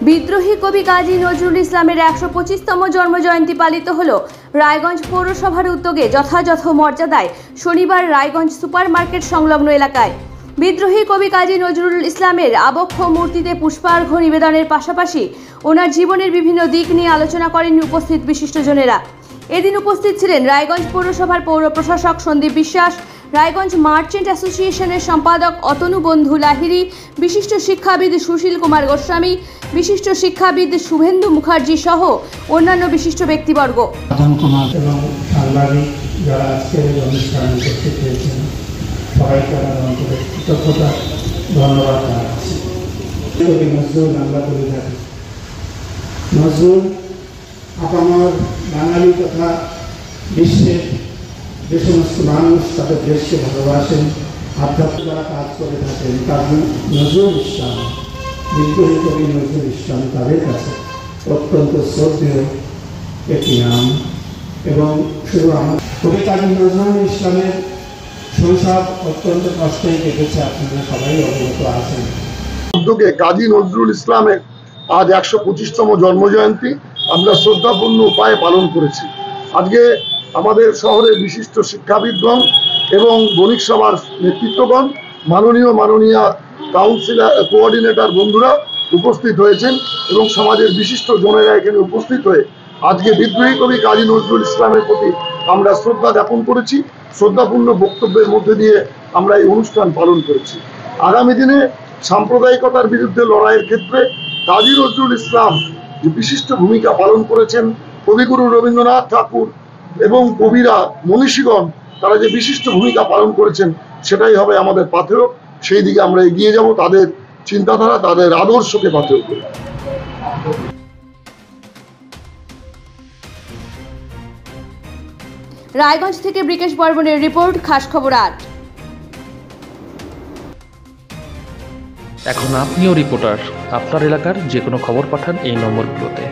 বিদ্রোহী কবি কাজী নজরুল ইসলামের ১২৫তম জন্মজয়ন্তী পালিত হল রায়গঞ্জ পৌরসভার উদ্যোগে যথাযথ মর্যাদায় শনিবার রায়গঞ্জ সুপার মার্কেট সংলগ্ন এলাকায়। বিদ্রোহী কবি কাজী নজরুল ইসলামের আবক্ষ মূর্তিতে পুষ্পার্ঘ্য নিবেদনের পাশাপাশি ওনার জীবনের বিভিন্ন দিক নিয়ে আলোচনা করেন উপস্থিত বিশিষ্টজনেরা। এদিন উপস্থিত ছিলেন রায়গঞ্জ পৌরসভার পৌর প্রশাসক সন্দীপ বিশ্বাস, রায়গঞ্জ মার্চেন্ট অ্যাসোসিয়েশনের সম্পাদক অতনু বন্ধু লাহিড়ী, বিশিষ্ট শিক্ষাবিদ সুশীল কুমার গোস্বামী, বিশিষ্ট শিক্ষাবিদ শুভেন্দু মুখার্জি সহ অন্যান্য বিশিষ্ট ব্যক্তিবর্গ। নজরুল আপামর বাঙালি তথা বিশ্বের যে সমস্ত মানুষ তাদের দেশকে ভালোবাসেন, আধ্যাত্মিক দ্বারা কাজ করে থাকেন, তার নজরুল ইসলাম, বিদ্রোহী কবি নজরুল ইসলাম তাদের কাছে অত্যন্ত শ্রদ্ধেয় একটি নাম। এবং শুধু আমার কবি কাজী নজরুল ইসলামের শৈশব অত্যন্ত কষ্টেই কেটেছে, আপনারা সবাই অবগত আছেন। উদ্যোগে কাজী নজরুল ইসলামের আজ ১২৫তম জন্মজয়ন্তী আমরা শ্রদ্ধাপূর্ণ উপায়ে পালন করেছি। আজকে আমাদের শহরের বিশিষ্ট শিক্ষাবিদগণ এবং বণিক সভার নেতৃত্বগণ, মাননীয় কাউন্সিলর কোঅর্ডিনেটর বন্ধুরা উপস্থিত হয়েছেন এবং সমাজের বিশিষ্ট জনেরা এখানে উপস্থিত হয়ে আজকে বিদ্রোহী কবি কাজী নজরুল ইসলামের প্রতি আমরা শ্রদ্ধা জ্ঞাপন করেছি। শ্রদ্ধাপূর্ণ বক্তব্যের মধ্যে দিয়ে আমরা এই অনুষ্ঠান পালন করেছি। আগামী দিনে সাম্প্রদায়িকতার বিরুদ্ধে লড়াইয়ের ক্ষেত্রে কাজী নজরুল ইসলাম যে বিশিষ্ট ভূমিকা পালন করেছেন, কবিগুরু রবীন্দ্রনাথ ঠাকুর এবং কবিরা মনীষীগণ তারা যে বিশিষ্ট ভূমিকা পালন করেছেন সেটাই হবে আমাদের পাথেয়। সেই দিকে আমরা এগিয়ে যাব, তাদের চিন্তাধারা, তাদের আদর্শকে পাথেয় করে। রায়গঞ্জ থেকে ব্রিকেশ বর্মনের রিপোর্ট, খাস খবর ৮। এখন আপনিও রিপোর্টার, আপনার এলাকার যে কোনো খবর পাঠান এই নম্বরগুলোতে।